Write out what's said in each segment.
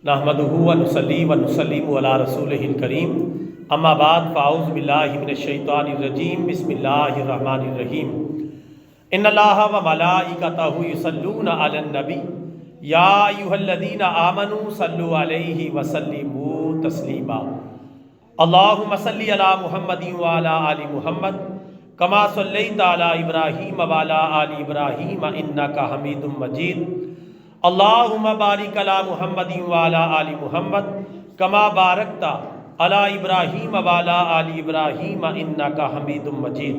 نحمدہ و نصلی و نسلم علی رسولہ الکریم اما بعد فاعوذ باللہ من الشیطان الرجیم بسم اللہ الرحمن الرحیم ان اللہ و ملائکتہ یصلون علی النبی یا ایھا الذین آمنوا صلوا علیہ وسلموا تسلیما اللہم صلی علی محمد وعلی آل محمد کما صلیت علی ابراہیم وعلی آل ابراہیم انک حمید مجید اللہم بارک علی محمد وعلی آل محمد کما بارکت علی ابراہیم وعلی آل ابراہیم انک حمید مجید۔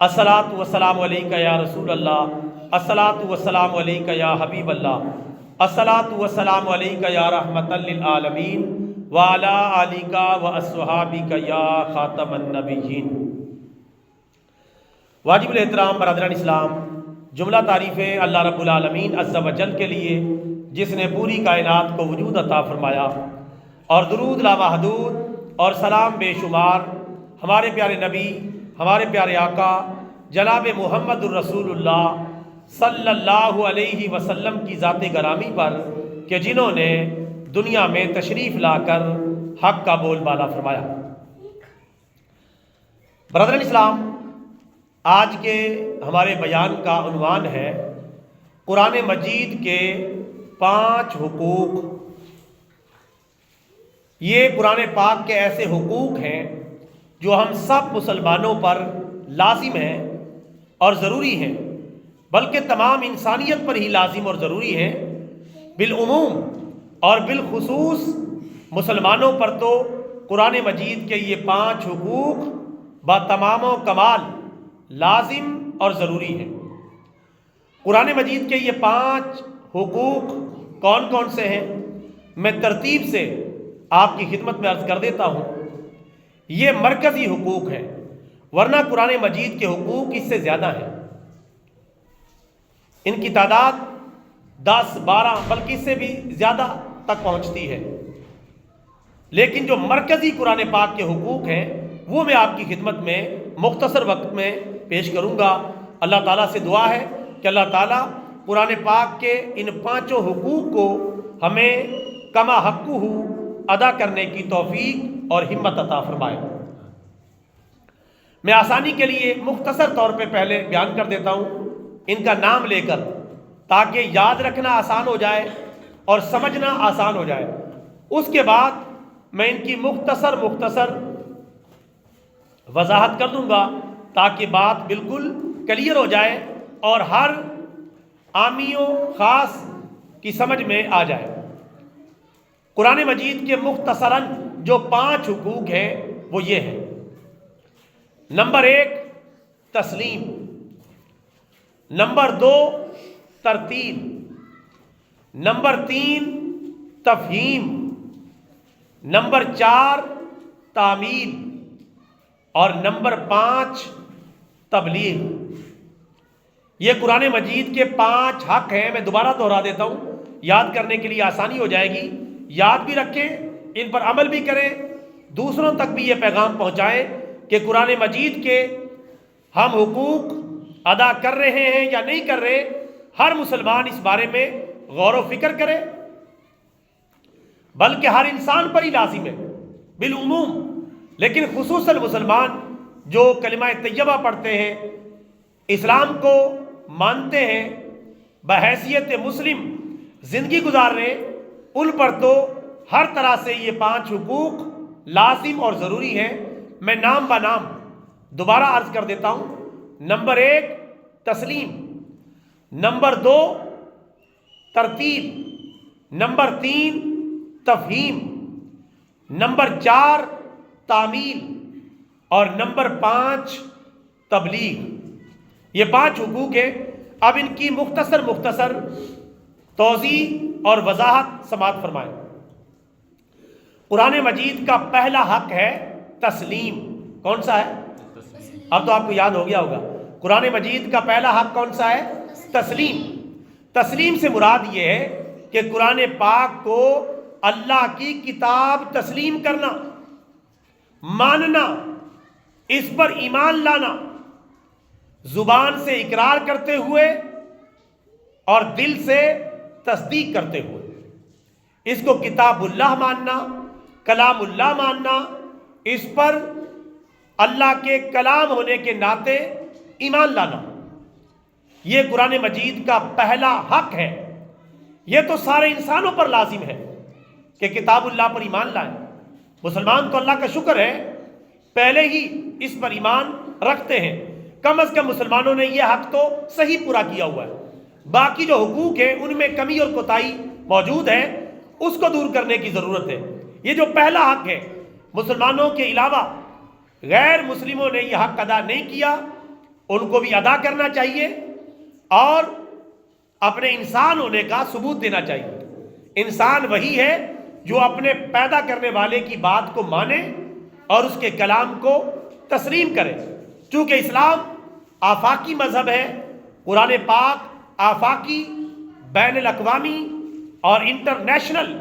الصلاۃ والسلام علیک یا رسول اللہ، الصلاۃ والسلام علیک یا حبیب اللہ، الصلاۃ والسلام علیک یا رحمۃ للعالمین وعلی آلک واصحابک یا خاتم النبیین۔ واجب الاحترام برادران اسلام، جملہ تعریفیں اللہ رب العالمین عز و جل کے لیے جس نے پوری کائنات کو وجود عطا فرمایا، اور درود لامحدود اور سلام بے شمار ہمارے پیارے نبی، ہمارے پیارے آقا جناب محمد الرسول اللہ صلی اللہ علیہ وسلم کی ذات گرامی پر کہ جنہوں نے دنیا میں تشریف لا کر حق کا بول بالا فرمایا۔ برادران اسلام، آج کے ہمارے بیان کا عنوان ہے قرآن مجید کے 5 حقوق۔ یہ قرآن پاک کے ایسے حقوق ہیں جو ہم سب مسلمانوں پر لازم ہیں اور ضروری ہیں، بلکہ تمام انسانیت پر ہی لازم اور ضروری ہیں۔ بالعموم اور بالخصوص مسلمانوں پر تو قرآن مجید کے یہ 5 حقوق با تمام و کمال لازم اور ضروری ہے۔ قرآن مجید کے یہ 5 حقوق کون کون سے ہیں، میں ترتیب سے آپ کی خدمت میں عرض کر دیتا ہوں۔ یہ مرکزی حقوق ہیں، ورنہ قرآن مجید کے حقوق اس سے زیادہ ہیں۔ ان کی تعداد 10 12 بلکہ اس سے بھی زیادہ تک پہنچتی ہے، لیکن جو مرکزی قرآن پاک کے حقوق ہیں وہ میں آپ کی خدمت میں مختصر وقت میں پیش کروں گا۔ اللہ تعالیٰ سے دعا ہے کہ اللہ تعالیٰ قرآن پاک کے ان 5 حقوق کو ہمیں کما حقہ ادا کرنے کی توفیق اور ہمت عطا فرمائے۔ میں آسانی کے لیے مختصر طور پہ پہلے بیان کر دیتا ہوں ان کا نام لے کر، تاکہ یاد رکھنا آسان ہو جائے اور سمجھنا آسان ہو جائے۔ اس کے بعد میں ان کی مختصر وضاحت کر دوں گا تاکہ بات بالکل کلیئر ہو جائے اور ہر عامی و خاص کی سمجھ میں آ جائے۔ قرآن مجید کے مختصراً جو 5 حقوق ہیں وہ یہ ہیں۔ نمبر 1 تسلیم، نمبر 2 ترتیل، نمبر 3 تفہیم، نمبر 4 تعمیل، اور نمبر 5 تبلیغ۔ یہ قرآن مجید کے 5 حق ہیں۔ میں دوبارہ دہرا دیتا ہوں، یاد کرنے کے لیے آسانی ہو جائے گی۔ یاد بھی رکھیں، ان پر عمل بھی کریں، دوسروں تک بھی یہ پیغام پہنچائیں کہ قرآن مجید کے ہم حقوق ادا کر رہے ہیں یا نہیں کر رہے۔ ہر مسلمان اس بارے میں غور و فکر کرے، بلکہ ہر انسان پر ہی لازم ہے بالعموم، لیکن خصوصاً مسلمان جو کلمہ طیبہ پڑھتے ہیں، اسلام کو مانتے ہیں، بحیثیت مسلم زندگی گزار رہے ہیں، ان پر تو ہر طرح سے یہ 5 حقوق لازم اور ضروری ہیں۔ میں نام بہ نام دوبارہ عرض کر دیتا ہوں۔ نمبر 1 تسلیم، نمبر 2 ترتیل، نمبر 3 تفہیم، نمبر 4 تعمیل، اور نمبر 5 تبلیغ۔ یہ 5 حقوق ہیں۔ اب ان کی مختصر توضیح اور وضاحت سماعت فرمائیں۔ قرآن مجید کا پہلا حق ہے تسلیم۔ کون سا ہے؟ اب تو آپ کو یاد ہو گیا ہوگا۔ قرآن مجید کا پہلا حق کون سا ہے؟ تسلیم۔ تسلیم سے مراد یہ ہے کہ قرآن پاک کو اللہ کی کتاب تسلیم کرنا، ماننا، اس پر ایمان لانا، زبان سے اقرار کرتے ہوئے اور دل سے تصدیق کرتے ہوئے۔ اس کو کتاب اللہ ماننا، کلام اللہ ماننا، اس پر اللہ کے کلام ہونے کے ناطے ایمان لانا، یہ قرآن مجید کا پہلا حق ہے۔ یہ تو سارے انسانوں پر لازم ہے کہ کتاب اللہ پر ایمان لائیں۔ مسلمان تو اللہ کا شکر ہے پہلے ہی اس پر ایمان رکھتے ہیں، کم از کم مسلمانوں نے یہ حق تو صحیح پورا کیا ہوا ہے۔ باقی جو حقوق ہیں ان میں کمی اور کوتاہی موجود ہے، اس کو دور کرنے کی ضرورت ہے۔ یہ جو پہلا حق ہے، مسلمانوں کے علاوہ غیر مسلموں نے یہ حق ادا نہیں کیا، ان کو بھی ادا کرنا چاہیے اور اپنے انسان ہونے کا ثبوت دینا چاہیے۔ انسان وہی ہے جو اپنے پیدا کرنے والے کی بات کو مانے اور اس کے کلام کو تسلیم کرے۔ چونکہ اسلام آفاقی مذہب ہے، قرآن پاک آفاقی، بین الاقوامی اور انٹرنیشنل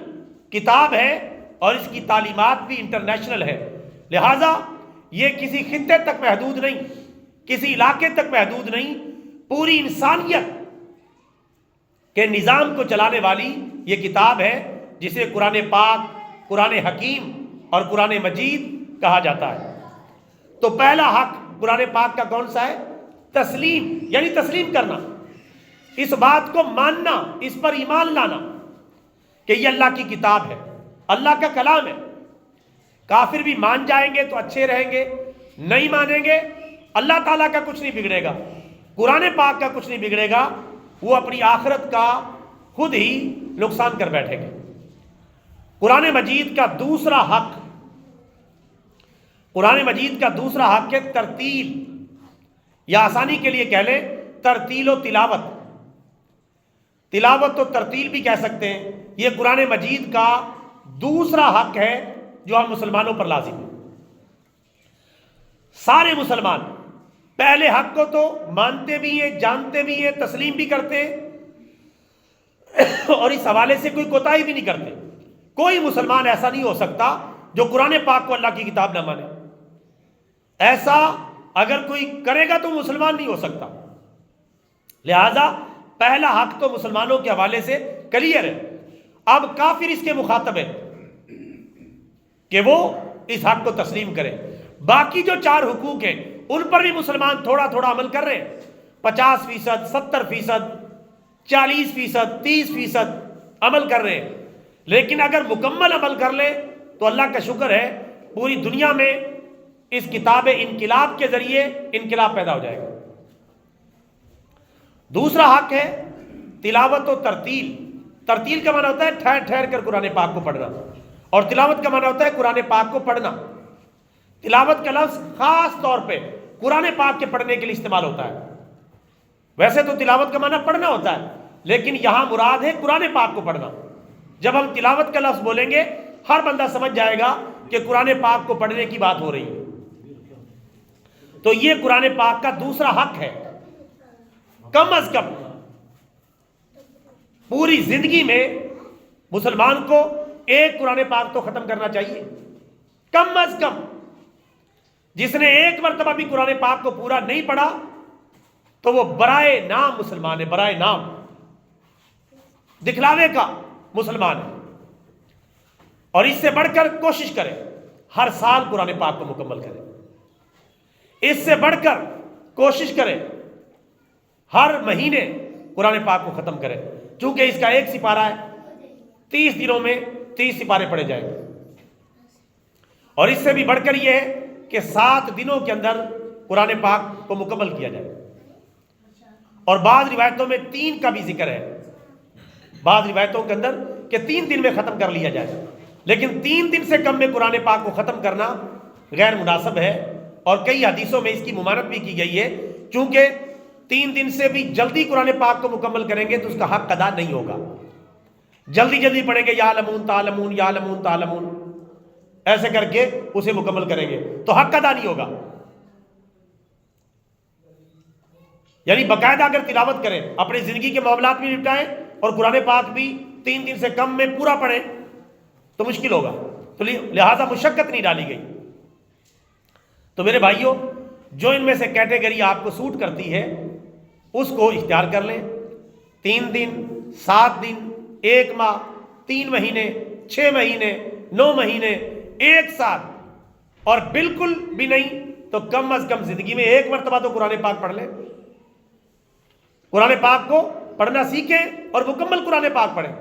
کتاب ہے اور اس کی تعلیمات بھی انٹرنیشنل ہے، لہٰذا یہ کسی خطے تک محدود نہیں، کسی علاقے تک محدود نہیں، پوری انسانیت کے نظام کو چلانے والی یہ کتاب ہے جسے قرآن پاک، قرآن حکیم اور قرآن مجید کہا جاتا ہے۔ تو پہلا حق قرآن پاک کا کون سا ہے؟ تسلیم، یعنی تسلیم کرنا، اس بات کو ماننا، اس پر ایمان لانا کہ یہ اللہ کی کتاب ہے، اللہ کا کلام ہے۔ کافر بھی مان جائیں گے تو اچھے رہیں گے، نہیں مانیں گے اللہ تعالیٰ کا کچھ نہیں بگڑے گا، قرآن پاک کا کچھ نہیں بگڑے گا، وہ اپنی آخرت کا خود ہی نقصان کر بیٹھیں گے۔ قرآن مجید کا دوسرا حق، قرآن مجید کا دوسرا حق ہے ترتیل، یا آسانی کے لیے کہہ لیں ترتیل و تلاوت۔ تلاوت و ترتیل بھی کہہ سکتے ہیں۔ یہ قرآن مجید کا دوسرا حق ہے جو ہم مسلمانوں پر لازم ہے۔ سارے مسلمان پہلے حق کو تو مانتے بھی ہیں، جانتے بھی ہیں، تسلیم بھی کرتے ہیں اور اس حوالے سے کوئی کوتاہی بھی نہیں کرتے۔ کوئی مسلمان ایسا نہیں ہو سکتا جو قرآن پاک کو اللہ کی کتاب نہ مانے۔ ایسا اگر کوئی کرے گا تو مسلمان نہیں ہو سکتا۔ لہذا پہلا حق تو مسلمانوں کے حوالے سے کلیئر ہے۔ اب کافر اس کے مخاطب ہے کہ وہ اس حق کو تسلیم کرے۔ باقی جو 4 حقوق ہیں ان پر بھی مسلمان تھوڑا تھوڑا عمل کر رہے ہیں، 50%، 70%، 40%، 30% عمل کر رہے ہیں، لیکن اگر مکمل عمل کر لیں تو اللہ کا شکر ہے پوری دنیا میں اس کتاب انقلاب کے ذریعے انقلاب پیدا ہو جائے گا۔ دوسرا حق ہے تلاوت و ترتیل۔ ترتیل کا معنی ہوتا ہے ٹھہر ٹھہر کر قرآن پاک کو پڑھنا، اور تلاوت کا معنی ہوتا ہے قرآن پاک کو پڑھنا۔ تلاوت کا لفظ خاص طور پہ قرآن پاک کے پڑھنے کے لیے استعمال ہوتا ہے۔ ویسے تو تلاوت کا معنی پڑھنا ہوتا ہے، لیکن یہاں مراد ہے قرآن پاک کو پڑھنا۔ جب ہم تلاوت کا لفظ بولیں گے ہر بندہ سمجھ جائے گا کہ قرآن پاک کو پڑھنے کی بات ہو رہی ہے۔ تو یہ قرآن پاک کا دوسرا حق ہے۔ کم از کم پوری زندگی میں مسلمان کو ایک قرآن پاک تو ختم کرنا چاہیے، کم از کم۔ جس نے ایک مرتبہ بھی قرآن پاک کو پورا نہیں پڑھا تو وہ برائے نام مسلمان ہے، برائے نام، دکھلاوے کا مسلمان ہے۔ اور اس سے بڑھ کر کوشش کرے ہر سال قرآن پاک کو مکمل کرے، اس سے بڑھ کر کوشش کرے ہر مہینے قرآن پاک کو ختم کرے، چونکہ اس کا ایک سپارہ ہے، 30 دنوں میں 30 سپارے پڑھے جائیں گے۔ اور اس سے بھی بڑھ کر یہ ہے کہ 7 دنوں کے اندر قرآن پاک کو مکمل کیا جائے، اور بعض روایتوں میں 3 کا بھی ذکر ہے، بعض روایتوں کے اندر کہ 3 دن میں ختم کر لیا جائے، لیکن 3 دن سے کم میں قرآن پاک کو ختم کرنا غیر مناسب ہے، اور کئی حدیثوں میں اس کی ممانعت بھی کی گئی ہے، چونکہ 3 دن سے بھی جلدی قرآن پاک کو مکمل کریں گے تو اس کا حق ادا نہیں ہوگا۔ جلدی جلدی پڑھیں گے یا لمون تعلمون یا لمون تعلمون، ایسے کر کے اسے مکمل کریں گے تو حق ادا نہیں ہوگا۔ یعنی باقاعدہ اگر تلاوت کریں، اپنی زندگی کے معاملات بھی نپٹائیں اور قرآن پاک بھی 3 دن سے کم میں پورا پڑھیں تو مشکل ہوگا، تو لہذا مشقت نہیں ڈالی گئی۔ تو میرے بھائیوں، جو ان میں سے کیٹیگری آپ کو سوٹ کرتی ہے اس کو اختیار کر لیں۔ 3 دن، 7 دن، 1 ماہ، 3 مہینے 6 مہینے 9 مہینے 1 سال اور بالکل بھی نہیں تو کم از کم زندگی میں 1 مرتبہ تو قرآن پاک پڑھ لیں. قرآن پاک کو پڑھنا سیکھیں اور مکمل قرآن پاک پڑھیں.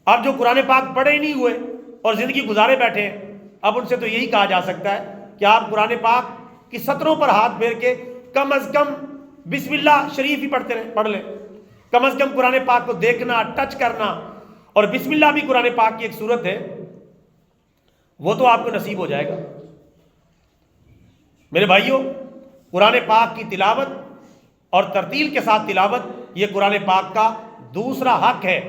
اب جو قرآن پاک پڑھے ہی نہیں ہوئے اور زندگی گزارے بیٹھے ہیں، اب ان سے تو یہی کہا جا سکتا ہے کہ آپ قرآن پاک کی سطروں پر ہاتھ پھیر کے کم از کم بسم اللہ شریف ہی پڑھ لیں. کم از کم قرآن پاک کو دیکھنا، ٹچ کرنا، اور بسم اللہ بھی قرآن پاک کی ایک صورت ہے، وہ تو آپ کو نصیب ہو جائے گا. میرے بھائیوں، قرآن پاک کی تلاوت اور ترتیل کے ساتھ تلاوت یہ قرآن پاک کا دوسرا حق ہے.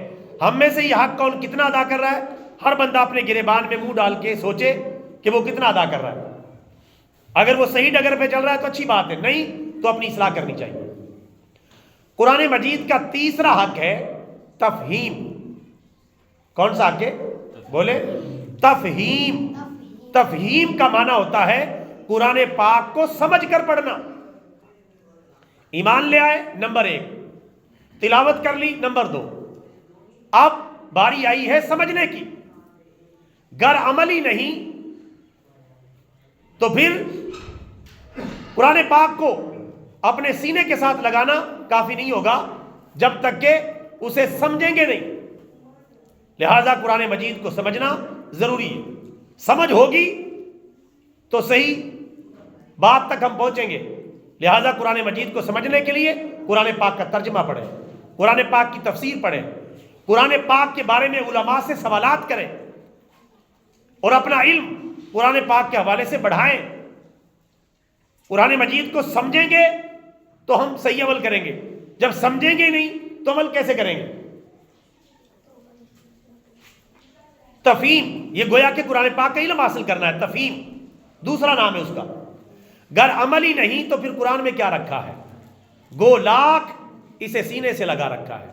ہم میں سے یہ حق کون کتنا ادا کر رہا ہے؟ ہر بندہ اپنے گریبان میں منہ ڈال کے سوچے کہ وہ کتنا ادا کر رہا ہے. اگر وہ صحیح ڈگر پہ چل رہا ہے تو اچھی بات ہے، نہیں تو اپنی اصلاح کرنی چاہیے. قرآن مجید کا تیسرا حق ہے تفہیم. کون سا حق ہے؟ بولے تفہیم. تفہیم کا معنی ہوتا ہے قرآن پاک کو سمجھ کر پڑھنا. ایمان لے آئے نمبر 1، تلاوت کر لی نمبر 2، اب باری آئی ہے سمجھنے کی. گر عمل ہی نہیں تو پھر قرآن پاک کو اپنے سینے کے ساتھ لگانا کافی نہیں ہوگا جب تک کہ اسے سمجھیں گے نہیں. لہذا قرآن مجید کو سمجھنا ضروری ہے. سمجھ ہوگی تو صحیح بات تک ہم پہنچیں گے. لہذا قرآن مجید کو سمجھنے کے لیے قرآن پاک کا ترجمہ پڑھیں، قرآن پاک کی تفسیر پڑھیں، قرآن پاک کے بارے میں علماء سے سوالات کریں اور اپنا علم قرآن پاک کے حوالے سے بڑھائیں. قرآن مجید کو سمجھیں گے تو ہم صحیح عمل کریں گے، جب سمجھیں گے نہیں تو عمل کیسے کریں گے؟ تفہیم یہ گویا کہ قرآن پاک کا علم حاصل کرنا ہے. تفہیم دوسرا نام ہے اس کا. گر عمل ہی نہیں تو پھر قرآن میں کیا رکھا ہے؟ گو لاکھ اسے سینے سے لگا رکھا ہے.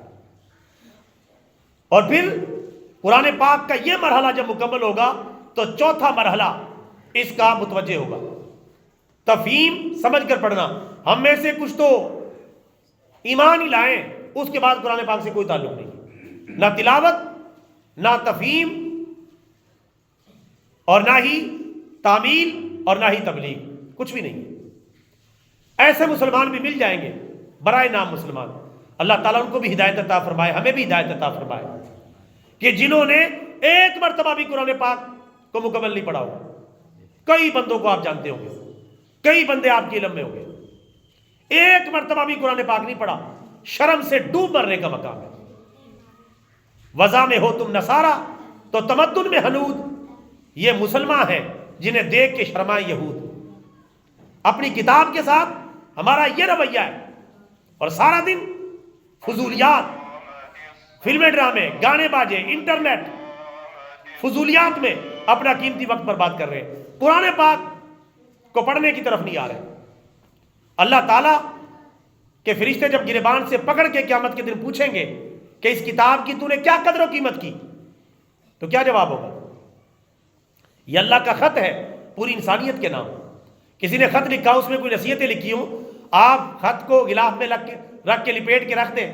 اور پھر قرآن پاک کا یہ مرحلہ جب مکمل ہوگا تو چوتھا مرحلہ اس کا متوجہ ہوگا. تفہیم سمجھ کر پڑھنا. ہم میں سے کچھ تو ایمان ہی لائیں، اس کے بعد قرآن پاک سے کوئی تعلق نہیں، نہ تلاوت، نہ تفہیم، اور نہ ہی تعمیل، اور نہ ہی تبلیغ، کچھ بھی نہیں. ایسے مسلمان بھی مل جائیں گے برائے نام مسلمان. اللہ تعالیٰ ان کو بھی ہدایت عطا فرمائے، ہمیں بھی ہدایت عطا فرمائے کہ جنہوں نے ایک مرتبہ بھی قرآن پاک کو مکمل نہیں پڑھا ہوگا. کئی بندوں کو آپ جانتے ہوں گے، کئی بندے آپ کے علم میں ہوں گے، ایک مرتبہ بھی قرآن پاک نہیں پڑھا. شرم سے ڈوب مرنے کا مقام ہے. وضع میں ہو تم نصارہ تو تمدن میں حنود. یہ مسلمان ہیں جنہیں دیکھ کے شرمائے یہود. اپنی کتاب کے ساتھ ہمارا یہ رویہ ہے، اور سارا دن فضولیات، فلمیں، ڈرامے، گانے باجے، انٹرنیٹ، فضولیات میں اپنا قیمتی وقت برباد کر رہے ہیں. قرآن پاک کو پڑھنے کی طرف نہیں آ رہے. اللہ تعالیٰ کے فرشتے جب گریبان سے پکڑ کے قیامت کے دن پوچھیں گے کہ اس کتاب کی تو نے کیا قدر و قیمت کی، تو کیا جواب ہوگا؟ یہ اللہ کا خط ہے پوری انسانیت کے نام. کسی نے خط لکھا، اس میں کوئی نصیحتیں لکھی ہوں، آپ خط کو غلاف میں رکھ کے لپیٹ کے رکھ دیں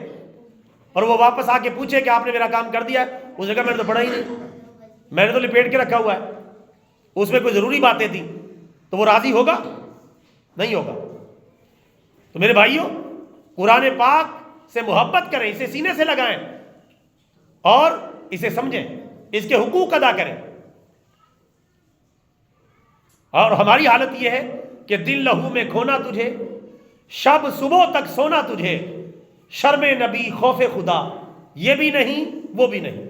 اور وہ واپس آ کے پوچھے کہ آپ نے میرا کام کر دیا ہے. اس نے کہا میں نے تو پڑھا ہی نہیں، میں نے تو لپیٹ کے رکھا ہوا ہے، اس میں کوئی ضروری باتیں تھیں. تو وہ راضی ہوگا؟ نہیں ہوگا. تو میرے بھائیوں، قرآن پاک سے محبت کریں، اسے سینے سے لگائیں اور اسے سمجھیں، اس کے حقوق ادا کریں. اور ہماری حالت یہ ہے کہ دل لہو میں کھونا تجھے، شب صبح تک سونا تجھے، شرم نبی خوف خدا، یہ بھی نہیں وہ بھی نہیں.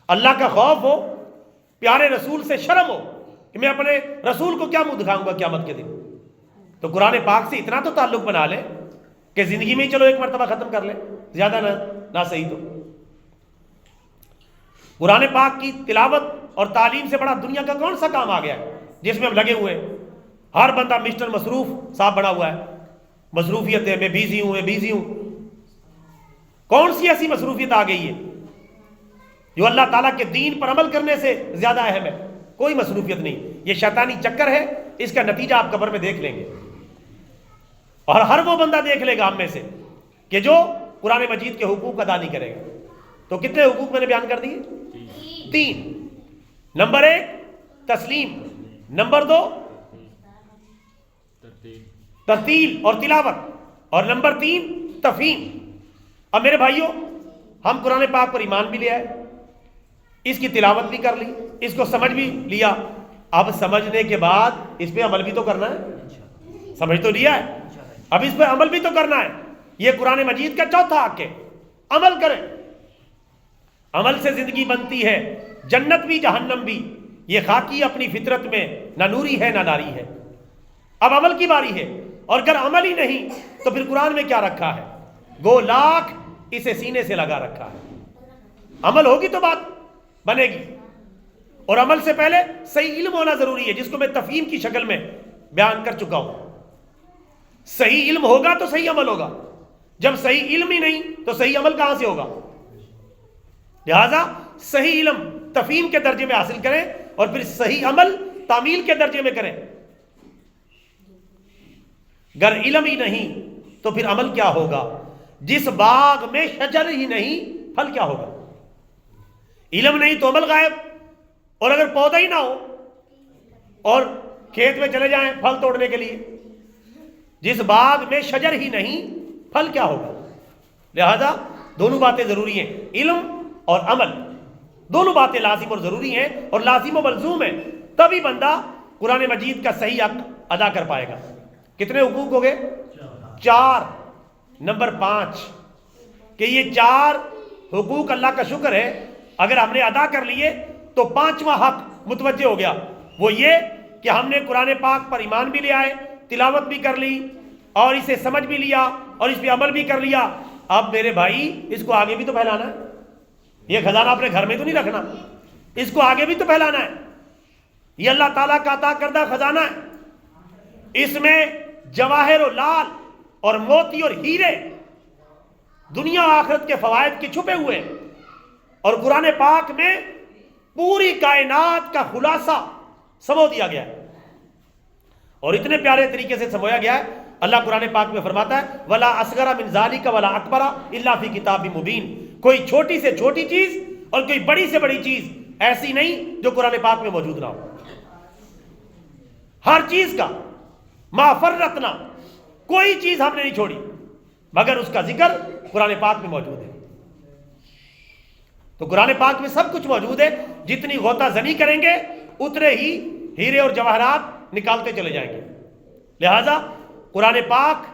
اللہ کا خوف ہو، پیارے رسول سے شرم ہو کہ میں اپنے رسول کو کیا منہ دکھاؤں گا قیامت کے دن. تو قرآن پاک سے اتنا تو تعلق بنا لے کہ زندگی میں ہی چلو ایک مرتبہ ختم کر لے، زیادہ نہ صحیح تو. قرآن پاک کی تلاوت اور تعلیم سے بڑا دنیا کا کون سا کام آ گیا ہے جس میں ہم لگے ہوئے ہیں؟ ہر بندہ مسٹر مصروف صاحب بنا ہوا ہے. مصروفیت ہے، میں بیزی ہوں، میں بیزی ہوں. کون سی ایسی مصروفیت آ گئی ہے جو اللہ تعالیٰ کے دین پر عمل کرنے سے زیادہ اہم ہے؟ کوئی مصروفیت نہیں. یہ شیطانی چکر ہے، اس کا نتیجہ آپ قبر میں دیکھ لیں گے. اور ہر وہ بندہ دیکھ لے گا ہم میں سے کہ جو قرآن مجید کے حقوق ادا نہیں کرے گا. تو کتنے حقوق میں نے بیان کر دیے؟ 3. نمبر 1 تسلیم، نمبر 2 ترتیل اور تلاوت، اور نمبر 3 تفہیم. اب میرے بھائیوں، ہم قرآن پاک پر ایمان بھی لے آئے، اس کی تلاوت بھی کر لی، اس کو سمجھ بھی لیا. اب سمجھنے کے بعد اس پہ عمل بھی تو کرنا ہے. سمجھ تو لیا ہے، اب اس پہ عمل بھی تو کرنا ہے. یہ قرآن مجید کا چوتھا حق ہے، عمل کریں. عمل سے زندگی بنتی ہے، جنت بھی جہنم بھی. یہ خاکی اپنی فطرت میں نہ نوری ہے نہ ناری ہے. اب عمل کی باری ہے، اور اگر عمل ہی نہیں تو پھر قرآن میں کیا رکھا ہے؟ گو لاکھ اسے سینے سے لگا رکھا ہے. عمل ہوگی تو بات بنے گی، اور عمل سے پہلے صحیح علم ہونا ضروری ہے، جس کو میں تفہیم کی شکل میں بیان کر چکا ہوں. صحیح علم ہوگا تو صحیح عمل ہوگا. جب صحیح علم ہی نہیں تو صحیح عمل کہاں سے ہوگا؟ لہذا صحیح علم تفہیم کے درجے میں حاصل کریں، اور پھر صحیح عمل تعمیل کے درجے میں کریں. گر علم ہی نہیں تو پھر عمل کیا ہوگا؟ جس باغ میں شجر ہی نہیں پھل کیا ہوگا؟ علم نہیں تو عمل غائب. اور اگر پودا ہی نہ ہو اور کھیت میں چلے جائیں پھل توڑنے کے لیے، جس باغ میں شجر ہی نہیں پھل کیا ہوگا؟ لہذا دونوں باتیں ضروری ہیں، علم اور عمل. دونوں باتیں لازم اور ضروری ہیں، اور لازم و ملزوم ہیں. تبھی بندہ قرآن مجید کا صحیح حق ادا کر پائے گا. کتنے حقوق ہو گئے؟ 4. نمبر 5 کہ یہ 4 حقوق اللہ کا شکر ہے اگر ہم نے ادا کر لیے تو 5واں حق متوجہ ہو گیا. وہ یہ کہ ہم نے قرآن پاک پر ایمان بھی لے آئے، تلاوت بھی کر لی، اور اسے سمجھ بھی لیا، اور اس پہ عمل بھی کر لیا. اب میرے بھائی اس کو آگے بھی تو پھیلانا ہے. یہ خزانہ اپنے گھر میں تو نہیں رکھنا، اس کو آگے بھی تو پھیلانا ہے. یہ اللہ تعالیٰ کا عطا کردہ خزانہ ہے. اس میں جواہر و لال اور موتی اور ہیرے، دنیا و آخرت کے فوائد کے چھپے ہوئے ہیں. اور قرآن پاک میں پوری کائنات کا خلاصہ سمو دیا گیا ہے، اور اتنے پیارے طریقے سے سمویا گیا ہے. اللہ قرآن پاک میں فرماتا ہے ولا اصغر من ذالک ولا اکبر الا فی کتاب مبین. کوئی چھوٹی سے چھوٹی چیز اور کوئی بڑی سے بڑی چیز ایسی نہیں جو قرآن پاک میں موجود نہ ہو. ہر چیز کا ما فرطنا، کوئی چیز ہم نے نہیں چھوڑی مگر اس کا ذکر قرآن پاک میں موجود ہے. تو قرآن پاک میں سب کچھ موجود ہے. جتنی غوطہ زنی کریں گے اتنے ہی ہیرے اور جواہرات نکالتے چلے جائیں گے. لہذا قرآن پاک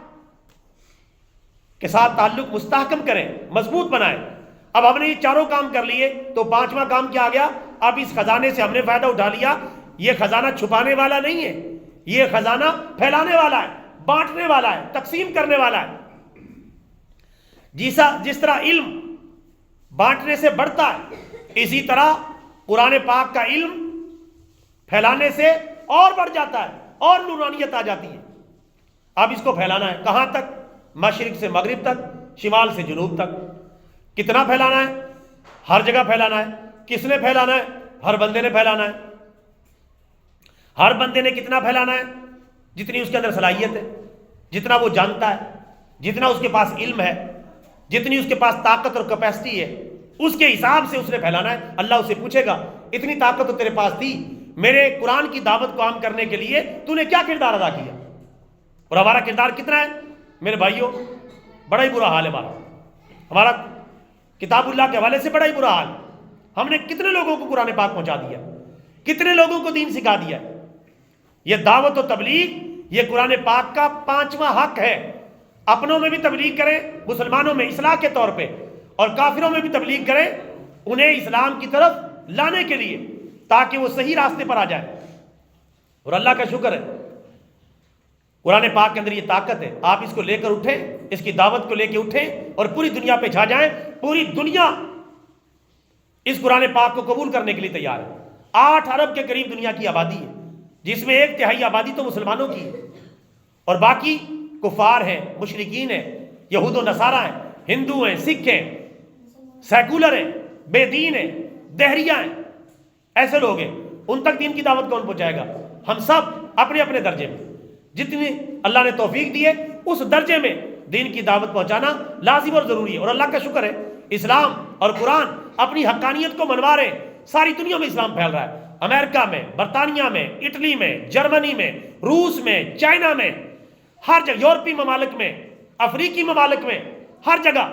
کے ساتھ تعلق مستحکم کریں، مضبوط بنائیں. اب ہم نے یہ 4 کام کر لیے تو 5واں کام کیا آ گیا؟ اب اس خزانے سے ہم نے فائدہ اٹھا لیا. یہ خزانہ چھپانے والا نہیں ہے، یہ خزانہ پھیلانے والا ہے، بانٹنے والا ہے، تقسیم کرنے والا ہے. جس طرح علم بانٹنے سے بڑھتا ہے، اسی طرح قرآن پاک کا علم پھیلانے سے اور بڑھ جاتا ہے، اور نورانیت آ جاتی ہے. اب اس کو پھیلانا ہے کہاں تک؟ مشرق سے مغرب تک، شمال سے جنوب تک. کتنا پھیلانا ہے؟ ہر جگہ پھیلانا ہے. کس نے پھیلانا ہے؟ ہر بندے نے پھیلانا ہے. ہر بندے نے کتنا پھیلانا ہے؟ جتنی اس کے اندر صلاحیت ہے، جتنا وہ جانتا ہے، جتنا اس کے پاس علم ہے، جتنی اس کے پاس طاقت اور کیپیسٹی ہے، اس کے حساب سے اس نے پھیلانا ہے. اللہ اسے پوچھے گا اتنی طاقت تو تیرے پاس تھی، میرے قرآن کی دعوت کو عام کرنے کے لیے تو نے کیا کردار ادا کیا؟ اور ہمارا کردار کتنا ہے میرے بھائیوں؟ بڑا ہی برا حال ہے ہمارا کتاب اللہ کے حوالے سے بڑا ہی برا حال. ہم نے کتنے لوگوں کو قرآن پاک پہنچا دیا، کتنے لوگوں کو دین سکھا دیا. یہ دعوت و تبلیغ یہ قرآن پاک کا 5واں حق ہے. اپنوں میں بھی تبلیغ کریں، مسلمانوں میں اصلاح کے طور پہ، اور کافروں میں بھی تبلیغ کریں انہیں اسلام کی طرف لانے کے لیے، تاکہ وہ صحیح راستے پر آ جائے. اور اللہ کا شکر ہے قرآن پاک کے اندر یہ طاقت ہے. آپ اس کو لے کر اٹھیں، اس کی دعوت کو لے کے اٹھیں اور پوری دنیا پہ چھا جائیں. پوری دنیا اس قرآن پاک کو قبول کرنے کے لیے تیار ہے. 8 ارب کے قریب دنیا کی آبادی ہے، جس میں 1/3 آبادی تو مسلمانوں کی ہے، اور باقی کفار ہیں، مشرکین ہیں، یہود و نصارہ ہیں، ہندو ہیں، سکھ ہیں، سیکولر ہیں، بے دین ہیں، دہریہ ہیں. ایسے لوگ ہیں. ان تک دین کی دعوت کون پہنچائے گا؟ ہم سب اپنے اپنے درجے میں، جتنی اللہ نے توفیق دی ہے اس درجے میں دین کی دعوت پہنچانا لازم اور ضروری ہے. اور اللہ کا شکر ہے اسلام اور قرآن اپنی حقانیت کو منوا رہے ہیں. ساری دنیا میں اسلام پھیل رہا ہے. امریکہ میں، برطانیہ میں، اٹلی میں، جرمنی میں، روس میں، چائنا میں، ہر جگہ، یورپی ممالک میں، افریقی ممالک میں، ہر جگہ.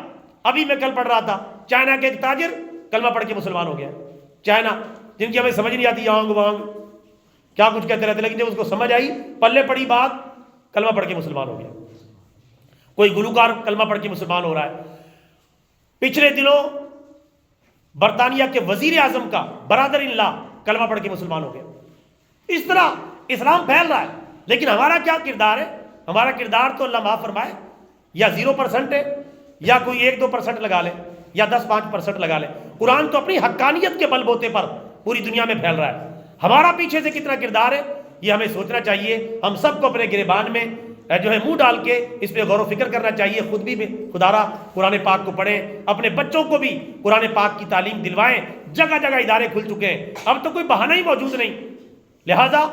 ابھی میں کل پڑھ رہا تھا چائنا کے ایک تاجر کلمہ پڑھ کے مسلمان ہو گیا. چائنا جن کی ہمیں سمجھ نہیں آتی یانگ وانگ کیا کچھ کہتے رہتے، لیکن جب اس کو سمجھ آئی، پلے پڑی بات، کلمہ پڑھ کے مسلمان ہو گیا. کوئی گلوکار کلمہ پڑھ کے مسلمان ہو رہا ہے. پچھلے دنوں برطانیہ کے وزیر اعظم کا برادر ان لا کلمہ پڑھ کے مسلمان ہو گیا. اس طرح اسلام پھیل رہا ہے. لیکن ہمارا کیا کردار ہے؟ ہمارا کردار تو اللہ معاف فرمائے یا 0% ہے، یا کوئی 1-2% لگا لے، یا 10-5% لگا لے. قرآن تو اپنی حقانیت کے بل بوتے پر پوری دنیا میں پھیل رہا ہے. ہمارا پیچھے سے کتنا کردار ہے یہ ہمیں سوچنا چاہیے. ہم سب کو اپنے گریبان میں جو ہے منہ ڈال کے اس پہ غور و فکر کرنا چاہیے. خود بھی خدارا قرآن پاک کو پڑھیں، اپنے بچوں کو بھی قرآن پاک کی تعلیم دلوائیں. جگہ جگہ ادارے کھل چکے ہیں، اب تو کوئی بہانہ ہی موجود نہیں. لہٰذا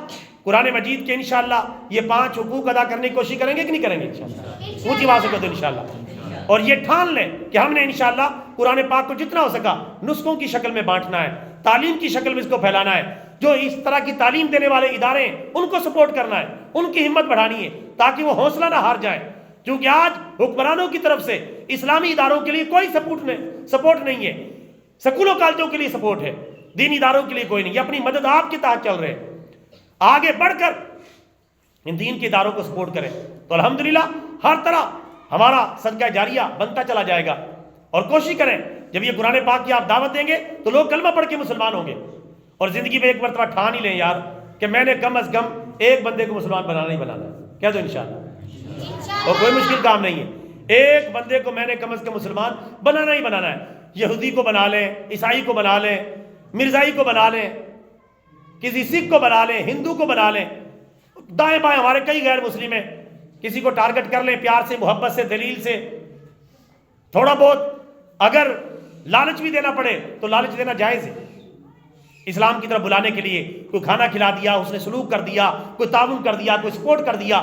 قرآن مجید کے انشاءاللہ یہ 5 حقوق ادا کرنے کی کوشش کریں گے کہ نہیں کریں گے؟ انشاءاللہ اونچی آواز سے کہو تو انشاءاللہ. اور یہ ٹھان لیں کہ ہم نے انشاءاللہ قرآن پاک کو جتنا ہو سکا نسخوں کی شکل میں بانٹنا ہے، تعلیم کی شکل میں اس کو پھیلانا ہے. جو اس طرح کی تعلیم دینے والے ادارے ہیں ان کو سپورٹ کرنا ہے، ان کی ہمت بڑھانی ہے تاکہ وہ حوصلہ نہ ہار جائیں. کیونکہ آج حکمرانوں کی طرف سے اسلامی اداروں کے لیے کوئی سپورٹ نہیں ہے. سکولوں کالجوں کے لیے سپورٹ ہے، دینی اداروں کے لیے کوئی نہیں. یہ اپنی مدد آپ کے تحت چل رہے ہیں. آگے بڑھ کر ان دین کے اداروں کو سپورٹ کریں تو الحمدللہ ہر طرح ہمارا صدقہ جاریہ بنتا چلا جائے گا. اور کوشش کریں جب یہ قرآن پاک کی آپ دعوت دیں گے تو لوگ کلمہ پڑھ کے مسلمان ہوں گے. اور زندگی میں ایک مرتبہ ٹھان ہی لیں یار کہ میں نے کم از کم ایک بندے کو مسلمان بنانا ہی بنانا ہے. کہہ دو انشاءاللہ. اور کوئی مشکل کام نہیں ہے. ایک بندے کو میں نے کم از کم مسلمان بنانا ہی بنانا ہے. یہودی کو بنا لیں، عیسائی کو بنا لیں، مرزائی کو بنا لیں، کسی سکھ کو بنا لیں، ہندو کو بنا لیں، دائیں بائیں ہمارے کئی غیر مسلم ہیں. کسی کو ٹارگٹ کر لیں پیار سے، محبت سے، دلیل سے. تھوڑا بہت اگر لالچ بھی دینا پڑے تو لالچ دینا جائز ہے. اسلام کی طرف بلانے کے لیے کوئی کھانا کھلا دیا، اس نے سلوک کر دیا، کوئی تعاون کر دیا، کوئی سپورٹ کر دیا.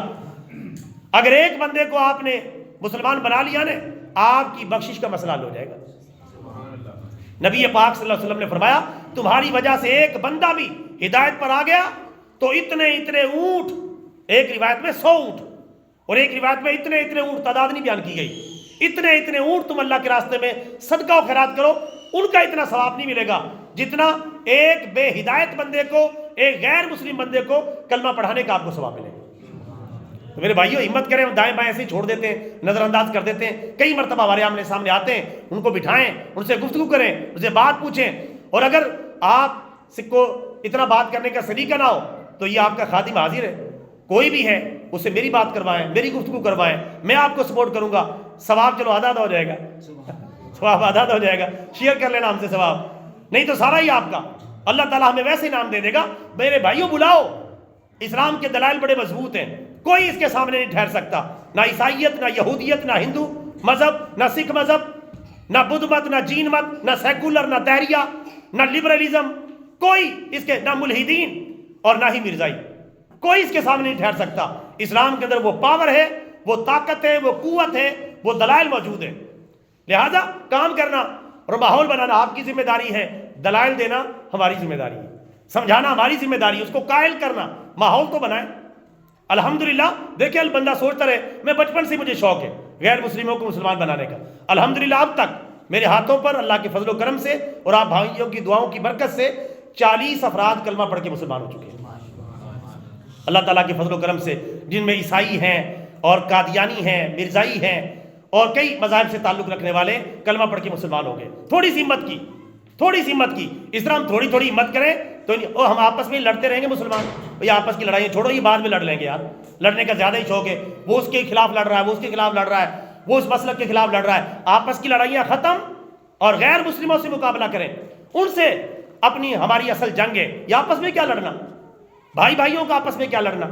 اگر ایک بندے کو آپ نے مسلمان بنا لیا نا، آپ کی بخشش کا مسئلہ حل ہو جائے گا. نبی پاک صلی اللہ علیہ وسلم نے فرمایا تمہاری وجہ سے ایک بندہ بھی ہدایت پر آ گیا تو اتنے اونٹ، ایک روایت میں 100 اونٹ اور ایک روایت میں اتنے اونٹ، تعداد نہیں بیان کی گئی، اتنے اونٹ تم اللہ کے راستے میں صدقہ و خیرات کرو، ان کا اتنا ثواب نہیں ملے گا جتنا ایک بے ہدایت بندے کو، ایک غیر مسلم بندے کو کلمہ پڑھانے کا آپ کو ثواب ملے گا. تو میرے بھائیو ہمت کریں. دائیں بائیں ایسے ہی چھوڑ دیتے ہیں، نظر انداز کر دیتے ہیں. کئی مرتبہ ہمارے آمنے سامنے آتے ہیں، ان کو بٹھائیں، ان سے گفتگو کریں، ان سے بات پوچھیں. اور اگر آپ کو اتنا بات کرنے کا سلیقہ نہ ہو تو یہ آپ کا خادم حاضر ہے، کوئی بھی ہے اس سے میری بات کروائیں، میری گفتگو کروائیں، میں آپ کو سپورٹ کروں گا. ثواب چلو آدھا ہو جائے گا، ثواب آدھا ہو جائے گا. شیئر کر لینا ہم سے ثواب، نہیں تو سارا ہی آپ کا. اللہ تعالیٰ ہمیں ویسے انعام دے دے گا. میرے بھائیوں بلاؤ، اسلام کے دلائل بڑے مضبوط ہیں، کوئی اس کے سامنے نہیں ٹھہر سکتا. نہ عیسائیت، نہ یہودیت، نہ ہندو مذہب، نہ سکھ مذہب، نہ بدھ مت، نہ جین مت، نہ سیکولر، نہ دہریہ، نہ لبرلزم، کوئی اس کے، نہ ملحدین اور نہ ہی مرزائی، کوئی اس کے سامنے نہیں ٹھہر سکتا. اسلام کے اندر وہ پاور ہے، وہ طاقت ہے، وہ قوت ہے، وہ دلائل موجود ہے. لہذا کام کرنا اور ماحول بنانا آپ کی ذمہ داری ہے، دلائل دینا ہماری ذمہ داری ہے، سمجھانا ہماری ذمہ داری ہے. اس کو قائل کرنا، ماحول تو بنائیں. الحمدللہ دیکھیں بندہ سوچتا رہے، میں بچپن سے مجھے شوق ہے غیر مسلموں کو مسلمان بنانے کا. الحمدللہ اب تک میرے ہاتھوں پر اللہ کے فضل و کرم سے اور آپ بھائیوں کی دعاؤں کی برکت سے 40 افراد کلمہ پڑھ کے مسلمان ہو چکے ہیں. اللہ تعالیٰ کے فضل و کرم سے، جن میں عیسائی ہیں اور قادیانی ہیں، مرزائی ہیں اور کئی مذاہب سے تعلق رکھنے والے کلمہ پڑھ کے مسلمان ہو گئے. تھوڑی سی ہمت کی. اس طرح ہم تھوڑی ہمت کریں تو ہم آپس میں لڑتے رہیں گے مسلمان. یہ آپس کی لڑائیاں چھوڑو، یہ بعد میں لڑ لیں گے یار. لڑنے کا زیادہ ہی شوق ہے، وہ اس کے خلاف لڑ رہا ہے، وہ اس کے خلاف لڑ رہا ہے، وہ اس مسلک کے خلاف لڑ رہا ہے. آپس کی لڑائیاں ختم اور غیر مسلموں سے مقابلہ کریں. ان سے اپنی ہماری اصل جنگ ہے. یہ آپس میں کیا لڑنا، بھائیوں کا آپس میں کیا لڑنا.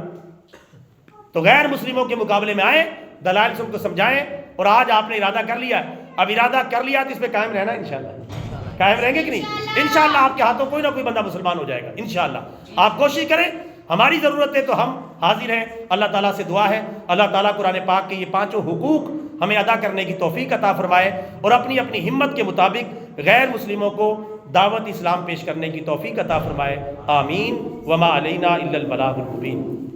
تو غیر مسلموں کے مقابلے میں آئیں، دلائل سے ان کو سمجھائیں. اور آج آپ نے ارادہ کر لیا، اب ارادہ کر لیا تو اس پہ قائم رہنا. انشاءاللہ قائم رہیں گے کہ نہیں؟ انشاءاللہ آپ کے ہاتھوں کوئی نہ کوئی بندہ مسلمان ہو جائے گا انشاءاللہ. آپ کوشش کریں، ہماری ضرورت ہے تو ہم حاضر ہیں. اللہ تعالیٰ سے دعا ہے اللہ تعالیٰ قرآن پاک کے یہ 5 حقوق ہمیں ادا کرنے کی توفیق عطا فرمائے، اور اپنی اپنی ہمت کے مطابق غیر مسلموں کو دعوت اسلام پیش کرنے کی توفیق عطا فرمائے۔ آمین۔ وما علینا الا البلاغ المبین۔